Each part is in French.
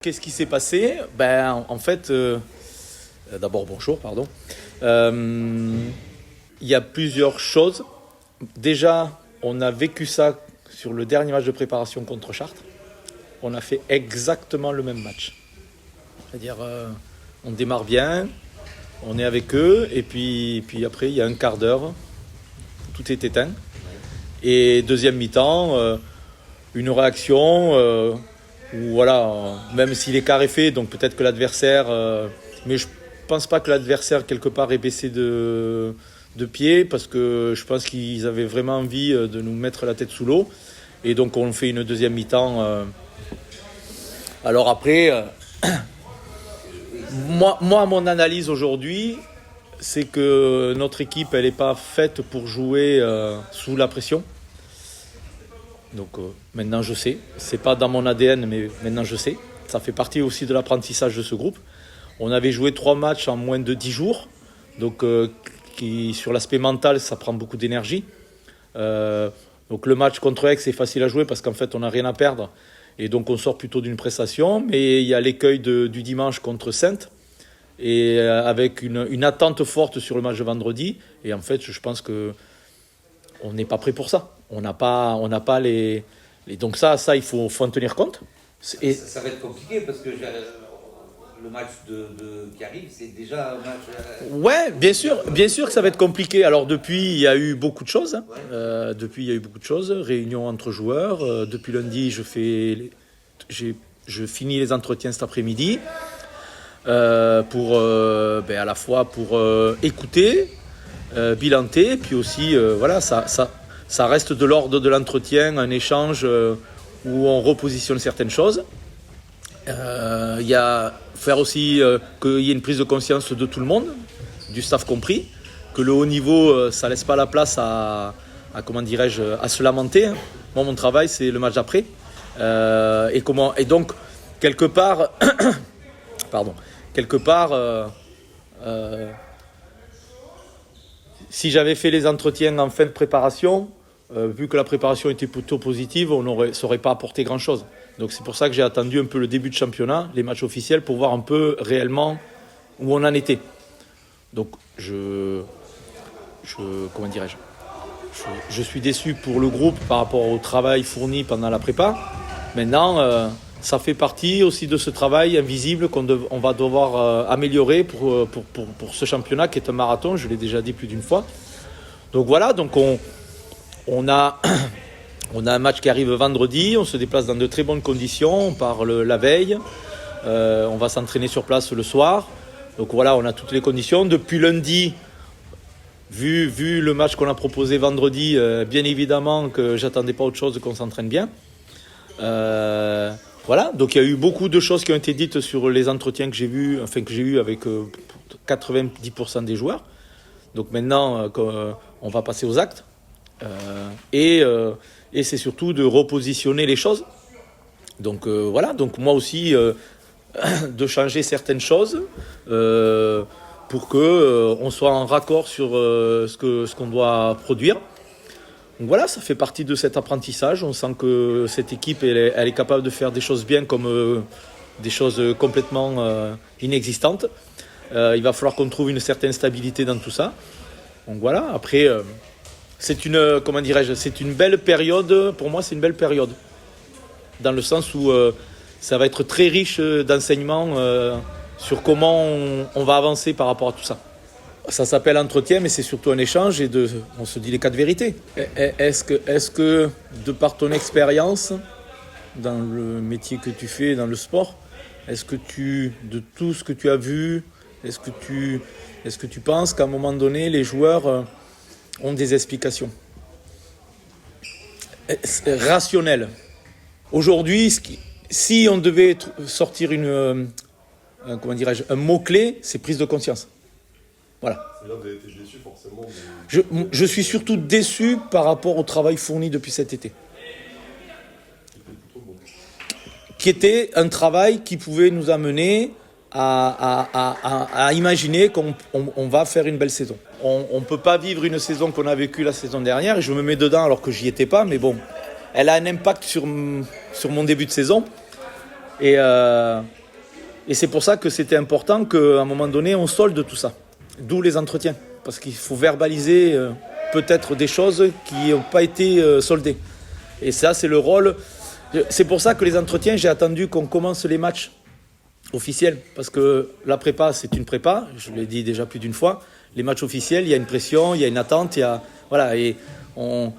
Qu'est-ce qui s'est passé? En fait, d'abord bonjour, pardon. Il y a plusieurs choses. Déjà, on a vécu ça sur le dernier match de préparation contre Chartres. On a fait exactement le même match. C'est-à-dire, on démarre bien, on est avec eux, et puis après, il y a un quart d'heure, tout est éteint. Et deuxième mi-temps, une réaction... où voilà, même si l'écart est fait, donc peut-être que l'adversaire, mais je pense pas que l'adversaire quelque part ait baissé de pied, parce que je pense qu'ils avaient vraiment envie de nous mettre la tête sous l'eau, et donc on fait une deuxième mi-temps. Alors après, moi mon analyse aujourd'hui, c'est que notre équipe elle n'est pas faite pour jouer sous la pression. Donc maintenant je sais, c'est pas dans mon ADN, mais maintenant je sais. Ça fait partie aussi de l'apprentissage de ce groupe. On avait joué 3 matchs en moins de 10 jours, donc qui, sur l'aspect mental, ça prend beaucoup d'énergie. Donc le match contre Aix, c'est facile à jouer parce qu'en fait on n'a rien à perdre. Et donc on sort plutôt d'une prestation, mais il y a l'écueil du dimanche contre Saintes, et avec une attente forte sur le match de vendredi. Et en fait je pense que on n'est pas prêt pour ça. On n'a pas les... Donc ça il faut en tenir compte. Et ça va être compliqué parce que le match qui arrive, c'est déjà un match... Ouais, bien sûr que ça va être compliqué. Alors depuis, il y a eu beaucoup de choses. Ouais. Depuis, il y a eu beaucoup de choses. Réunion entre joueurs. Depuis lundi, je finis les entretiens cet après-midi pour à la fois pour écouter, bilanter, puis aussi voilà, ça reste de l'ordre de l'entretien, un échange où on repositionne certaines choses. Il y a faire aussi qu'il y ait une prise de conscience de tout le monde, du staff compris, que le haut niveau, ça laisse pas la place à comment dirais-je, à se lamenter. Moi, mon travail, c'est le match d'après. Et donc, quelque part, si j'avais fait les entretiens en fin de préparation, vu que la préparation était plutôt positive, ça n'aurait pas apporté grand-chose. Donc c'est pour ça que j'ai attendu un peu le début de championnat, les matchs officiels, pour voir un peu réellement où on en était. Donc je suis déçu pour le groupe par rapport au travail fourni pendant la prépa. Maintenant, ça fait partie aussi de ce travail invisible qu'on va devoir améliorer pour ce championnat qui est un marathon, je l'ai déjà dit plus d'une fois. Donc voilà, donc on a un match qui arrive vendredi, on se déplace dans de très bonnes conditions, on part la veille, on va s'entraîner sur place le soir. Donc voilà, on a toutes les conditions. Depuis lundi, vu le match qu'on a proposé vendredi, bien évidemment que j'attendais pas autre chose qu'on s'entraîne bien. Voilà, donc il y a eu beaucoup de choses qui ont été dites sur les entretiens que j'ai eu avec 90% des joueurs. Donc maintenant, on va passer aux actes. Et c'est surtout de repositionner les choses. Donc voilà, donc moi aussi de changer certaines choses pour que on soit en raccord sur ce qu'on doit produire. Donc voilà, ça fait partie de cet apprentissage. On sent que cette équipe elle est capable de faire des choses bien comme des choses complètement inexistantes. Il va falloir qu'on trouve une certaine stabilité dans tout ça. Donc voilà, après c'est une belle période. Pour moi, c'est une belle période. Dans le sens où ça va être très riche d'enseignements sur comment on va avancer par rapport à tout ça. Ça s'appelle entretien, mais c'est surtout un échange et on se dit les 4 vérités. Est-ce que de par ton expérience dans le métier que tu fais, dans le sport, est-ce que de tout ce que tu as vu, est-ce que tu penses qu'à un moment donné, les joueurs ont des explications rationnelles? Aujourd'hui, si on devait sortir un mot-clé, c'est prise de conscience. Voilà. Là, vous avez été déçu forcément. Je suis surtout déçu par rapport au travail fourni depuis cet été. Qui était un travail qui pouvait nous amener à imaginer qu'on va faire une belle saison. On ne peut pas vivre une saison qu'on a vécue la saison dernière, et je me mets dedans alors que j'y étais pas, mais bon, elle a un impact sur mon début de saison. Et c'est pour ça que c'était important qu'à un moment donné, on solde tout ça. D'où les entretiens. Parce qu'il faut verbaliser peut-être des choses qui n'ont pas été soldées. Et ça, c'est le rôle. C'est pour ça que les entretiens, j'ai attendu qu'on commence les matchs officiels. Parce que la prépa, c'est une prépa. Je l'ai dit déjà plus d'une fois. Les matchs officiels, il y a une pression, il y a une attente. Voilà, et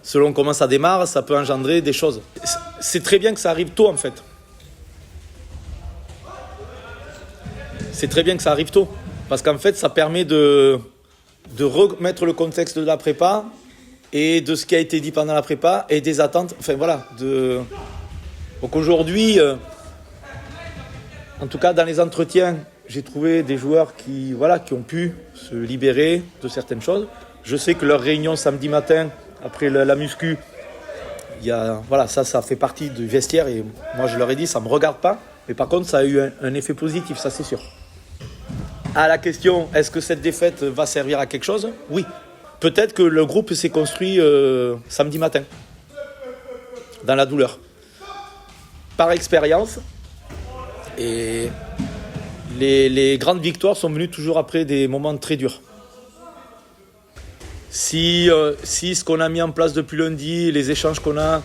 selon comment ça démarre, ça peut engendrer des choses. C'est très bien que ça arrive tôt, en fait. C'est très bien que ça arrive tôt. Parce qu'en fait, ça permet de remettre le contexte de la prépa et de ce qui a été dit pendant la prépa et des attentes. Enfin voilà. Donc aujourd'hui, en tout cas dans les entretiens, j'ai trouvé des joueurs qui ont pu se libérer de certaines choses. Je sais que leur réunion samedi matin, après la muscu, ça fait partie du vestiaire et moi je leur ai dit, ça ne me regarde pas. Mais par contre, ça a eu un effet positif, ça c'est sûr. À la question, est-ce que cette défaite va servir à quelque chose ? Oui. Peut-être que le groupe s'est construit samedi matin, dans la douleur. Par expérience, et les grandes victoires sont venues toujours après des moments très durs. Si ce qu'on a mis en place depuis lundi, les échanges qu'on a,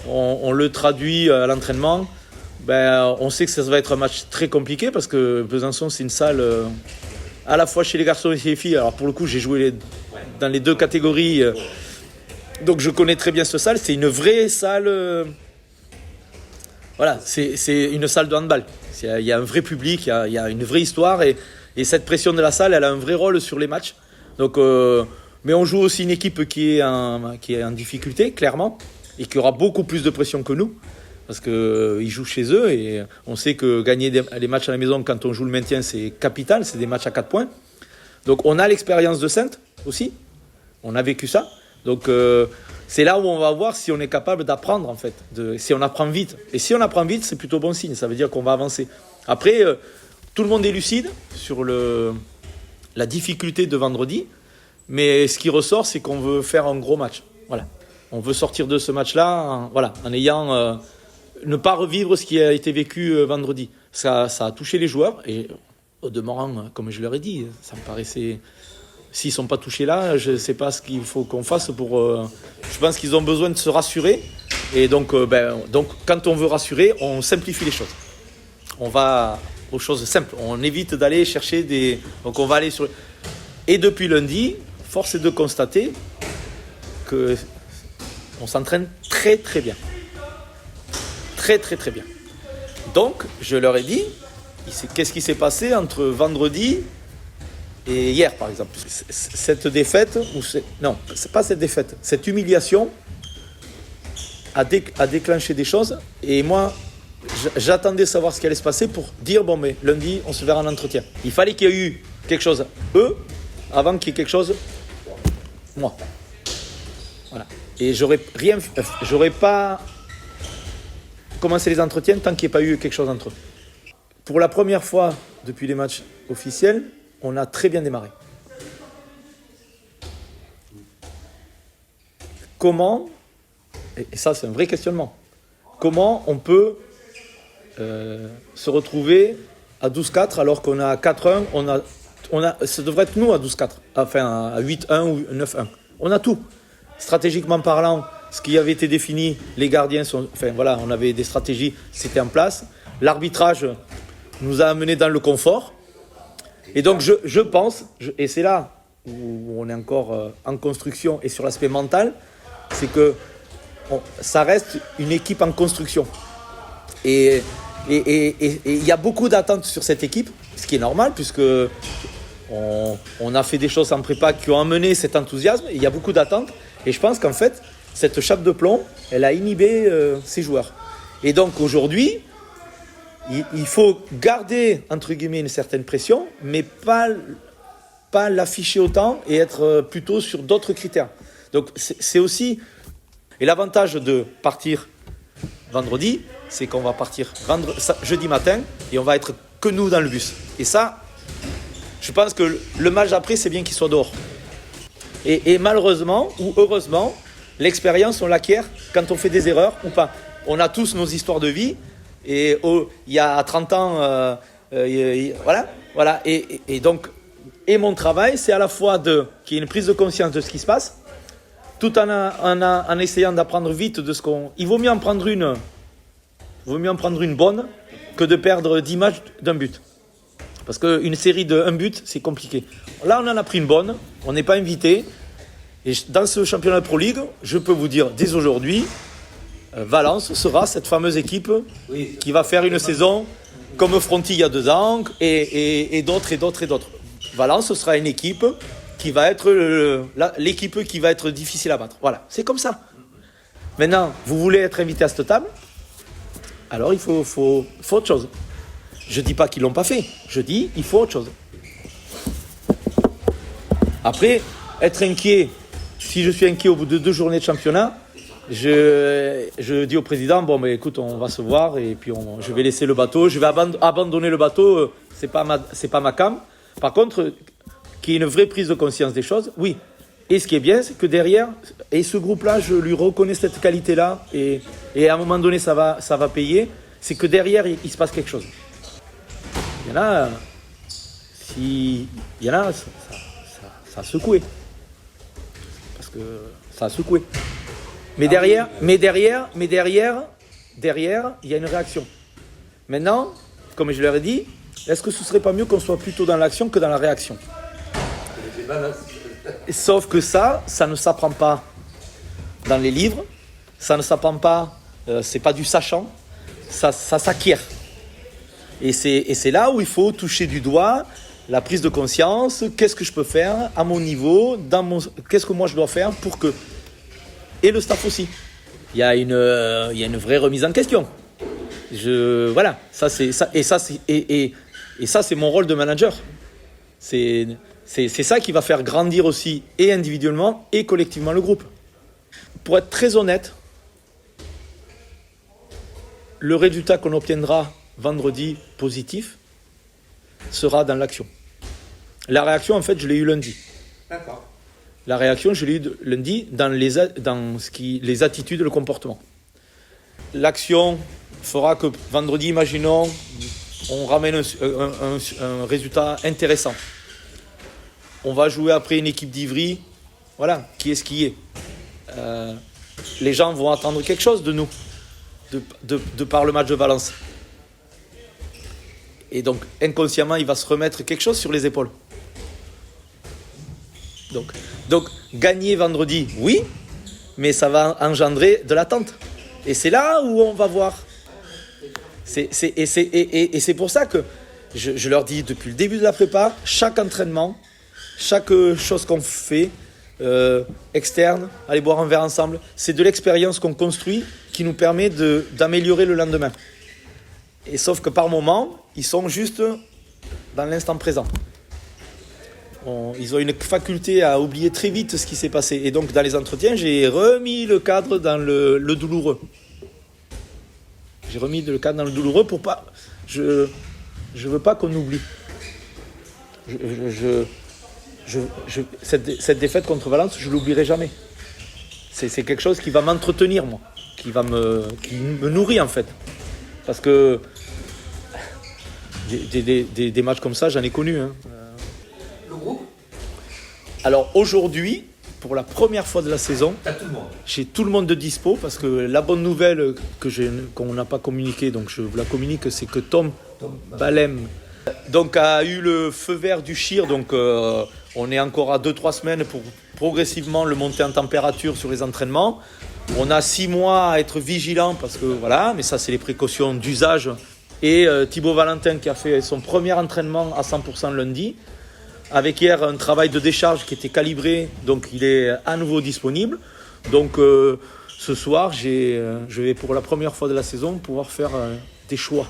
on le traduit à l'entraînement, on sait que ça va être un match très compliqué parce que Besançon, c'est une salle à la fois chez les garçons et chez les filles. Alors pour le coup, j'ai joué dans les deux catégories, donc je connais très bien cette salle. C'est une vraie salle, c'est une salle de handball. Il y a un vrai public, il y a une vraie histoire et cette pression de la salle, elle a un vrai rôle sur les matchs. Donc, mais on joue aussi une équipe qui est en difficulté, clairement, et qui aura beaucoup plus de pression que nous. Parce qu'ils jouent chez eux et on sait que gagner les matchs à la maison quand on joue le maintien, c'est capital, c'est des matchs à 4 points. Donc on a l'expérience de Saintes aussi, on a vécu ça. Donc c'est là où on va voir si on est capable d'apprendre en fait, si on apprend vite. Et si on apprend vite, c'est plutôt bon signe, ça veut dire qu'on va avancer. Après, tout le monde est lucide sur la difficulté de vendredi, mais ce qui ressort, c'est qu'on veut faire un gros match. Voilà. On veut sortir de ce match-là en ayant... ne pas revivre ce qui a été vécu vendredi. Ça a touché les joueurs et au demeurant, comme je leur ai dit, ça me paraissait... S'ils ne sont pas touchés là, je ne sais pas ce qu'il faut qu'on fasse pour... je pense qu'ils ont besoin de se rassurer. Et donc, quand on veut rassurer, on simplifie les choses. On va aux choses simples. On évite d'aller chercher des... Donc on va aller sur... Et depuis lundi, force est de constater qu'on s'entraîne très très bien. Très très très bien. Donc, je leur ai dit, qu'est-ce qui s'est passé entre vendredi et hier, par exemple. Cette défaite, non, c'est pas cette défaite, cette humiliation a déclenché des choses. Et moi, j'attendais savoir ce qui allait se passer pour dire, bon, mais lundi, on se verra en entretien. Il fallait qu'il y ait eu quelque chose, eux, avant qu'il y ait quelque chose, moi. Voilà. Et j'aurais pas commencé les entretiens tant qu'il n'y ait pas eu quelque chose entre eux. Pour la première fois depuis les matchs officiels, on a très bien démarré. Comment, et ça c'est un vrai questionnement, comment on peut se retrouver à 12-4 alors qu'on a 4-1, ça devrait être nous à 12-4, enfin à 8-1 ou 9-1. On a tout. Stratégiquement parlant, ce qui avait été défini, les gardiens on avait des stratégies, c'était en place. L'arbitrage nous a amenés dans le confort. Et donc je pense, et c'est là où on est encore en construction et sur l'aspect mental, c'est que ça reste une équipe en construction. Et il y a beaucoup d'attentes sur cette équipe, ce qui est normal puisque on a fait des choses en prépa qui ont amené cet enthousiasme. Il y a beaucoup d'attentes et je pense qu'en fait, cette chape de plomb, elle a inhibé ses joueurs. Et donc aujourd'hui, il faut garder, entre guillemets, une certaine pression, mais pas l'afficher autant et être plutôt sur d'autres critères. Donc c'est aussi... Et l'avantage de partir vendredi, c'est qu'on va partir jeudi matin et on va être que nous dans le bus. Et ça, je pense que le match après, c'est bien qu'il soit dehors. Et malheureusement, ou heureusement, l'expérience, on l'acquiert quand on fait des erreurs ou pas. On a tous nos histoires de vie. Et il y a 30 ans, voilà. Et donc, mon travail, c'est à la fois qu'il y ait une prise de conscience de ce qui se passe, tout en essayant d'apprendre vite de ce qu'on... Il vaut mieux en prendre une bonne que de perdre 10 matchs d'un but. Parce qu'une série de 1 but, c'est compliqué. Là, on en a pris une bonne, on n'est pas invité. Et dans ce championnat de Pro League, je peux vous dire dès aujourd'hui, Valence sera cette fameuse équipe qui va faire une saison comme Fronty il y a 2 ans et d'autres. Valence sera une équipe qui va être l'équipe qui va être difficile à battre. Voilà, c'est comme ça. Maintenant, vous voulez être invité à cette table, alors il faut autre chose. Je ne dis pas qu'ils ne l'ont pas fait, je dis il faut autre chose. Après, être inquiet, si je suis inquiet au bout de 2 journées de championnat, je dis au président, écoute, on va se voir et puis je vais laisser le bateau, je vais abandonner le bateau, c'est pas ma cam. Par contre, qu'il y ait une vraie prise de conscience des choses, oui. Et ce qui est bien, c'est que derrière, et ce groupe-là, je lui reconnais cette qualité-là, et à un moment donné, ça va payer, c'est que derrière, il se passe quelque chose. Il y en a, ça a secoué. Parce que ça a secoué. Mais derrière, il y a une réaction. Maintenant, comme je leur ai dit, est-ce que ce serait pas mieux qu'on soit plutôt dans l'action que dans la réaction ? Sauf que ça ne s'apprend pas dans les livres, ça ne s'apprend pas, c'est pas du sachant, ça s'acquiert. Et c'est là où il faut toucher du doigt la prise de conscience, qu'est-ce que je peux faire à mon niveau, qu'est-ce que moi je dois faire pour que... Et le staff aussi. Il y a une vraie remise en question. Voilà, ça c'est ça, et ça c'est mon rôle de manager. C'est ça qui va faire grandir aussi, et individuellement et collectivement, le groupe. Pour être très honnête, le résultat qu'on obtiendra vendredi positif sera dans l'action. La réaction, en fait, je l'ai eu lundi. D'accord. La réaction, je l'ai eu lundi dans les attitudes, le comportement. L'action fera que vendredi, imaginons, on ramène un résultat intéressant. On va jouer après une équipe d'Ivry, voilà, qui est ce qui est. Les gens vont attendre quelque chose de nous, de par le match de Valence. Et donc, inconsciemment, il va se remettre quelque chose sur les épaules. Donc gagner vendredi, oui, mais ça va engendrer de l'attente. Et c'est là où on va voir. Et c'est pour ça que je leur dis depuis le début de la prépa, chaque entraînement, chaque chose qu'on fait, externe, aller boire un verre ensemble, c'est de l'expérience qu'on construit qui nous permet d'améliorer le lendemain. Et sauf que par moment, ils sont juste dans l'instant présent. Ils ont une faculté à oublier très vite ce qui s'est passé. Et donc, dans les entretiens, j'ai remis le cadre dans le douloureux. J'ai remis le cadre dans le douloureux pour pas... Je veux pas qu'on oublie. Cette défaite contre Valence, je l'oublierai jamais. C'est quelque chose qui va m'entretenir, moi. Qui me nourrit, en fait. Parce que des matchs comme ça, j'en ai connu, hein. Alors aujourd'hui, pour la première fois de la saison, j'ai tout le monde de dispo parce que la bonne nouvelle qu'on n'a pas communiquée, donc je vous la communique, c'est que Tom Balem donc, a eu le feu vert du CHIR, donc on est encore à 2-3 semaines pour progressivement le monter en température sur les entraînements. On a 6 mois à être vigilant parce que voilà, mais ça c'est les précautions d'usage. Et Thibaut Valentin qui a fait son premier entraînement à 100% lundi, avec hier un travail de décharge qui était calibré, donc il est à nouveau disponible. Donc ce soir, je vais pour la première fois de la saison pouvoir faire des choix.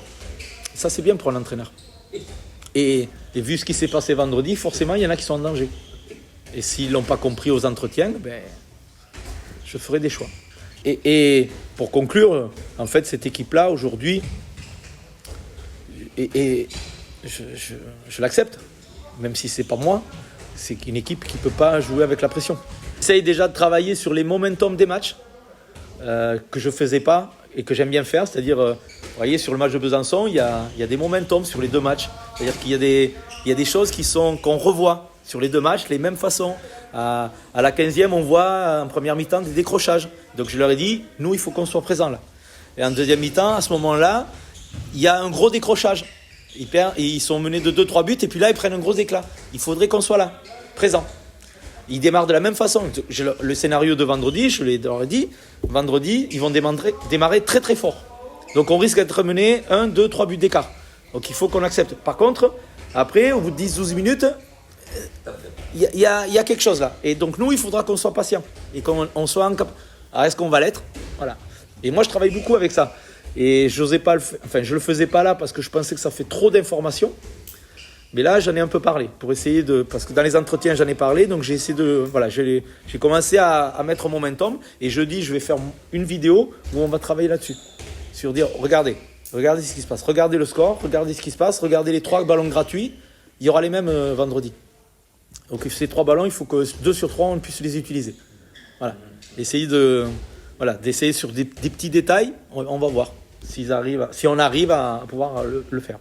Ça c'est bien pour un entraîneur. Et vu ce qui s'est passé vendredi, forcément il y en a qui sont en danger. Et s'ils ne l'ont pas compris aux entretiens, je ferai des choix. Et pour conclure, en fait cette équipe-là aujourd'hui, je l'accepte. Même si c'est pas moi, c'est une équipe qui ne peut pas jouer avec la pression. J'essaye déjà de travailler sur les momentum des matchs que je ne faisais pas et que j'aime bien faire, c'est-à-dire Vous voyez, sur le match de Besançon, il y a des momentum sur les deux matchs. C'est-à-dire qu'il y a des choses qu'on revoit sur les deux matchs, les mêmes façons. À la 15e, on voit en première mi-temps des décrochages. Donc je leur ai dit, nous, il faut qu'on soit présents là. Et en deuxième mi-temps, à ce moment-là, il y a un gros décrochage. Ils sont menés de 2-3 buts et puis là, ils prennent un gros éclat. Il faudrait qu'on soit là, présents. Ils démarrent de la même façon. Le scénario de vendredi, je leur ai dit, vendredi, ils vont démarrer très très fort. Donc on risque d'être mené 1, 2, 3 buts d'écart. Donc il faut qu'on accepte. Par contre, après, au bout de 10-12 minutes, il y a quelque chose là. Et donc nous, il faudra qu'on soit patient. Et qu'on soit en cap. Alors est-ce qu'on va l'être ? Voilà. Et moi, je travaille beaucoup avec ça. Et je le faisais pas là parce que je pensais que ça fait trop d'informations. Mais là, j'en ai un peu parlé pour essayer parce que dans les entretiens, j'en ai parlé. Donc j'ai essayé j'ai commencé à mettre mon momentum. Et jeudi, je vais faire une vidéo où on va travailler là-dessus. Sur dire, regardez ce qui se passe. Regardez le score, regardez ce qui se passe, regardez les 3 ballons gratuits. Il y aura les mêmes vendredi. Donc ces 3 ballons, il faut que 2 sur 3, on puisse les utiliser. Voilà. D'essayer sur des petits détails, on va voir si on arrive à pouvoir le faire.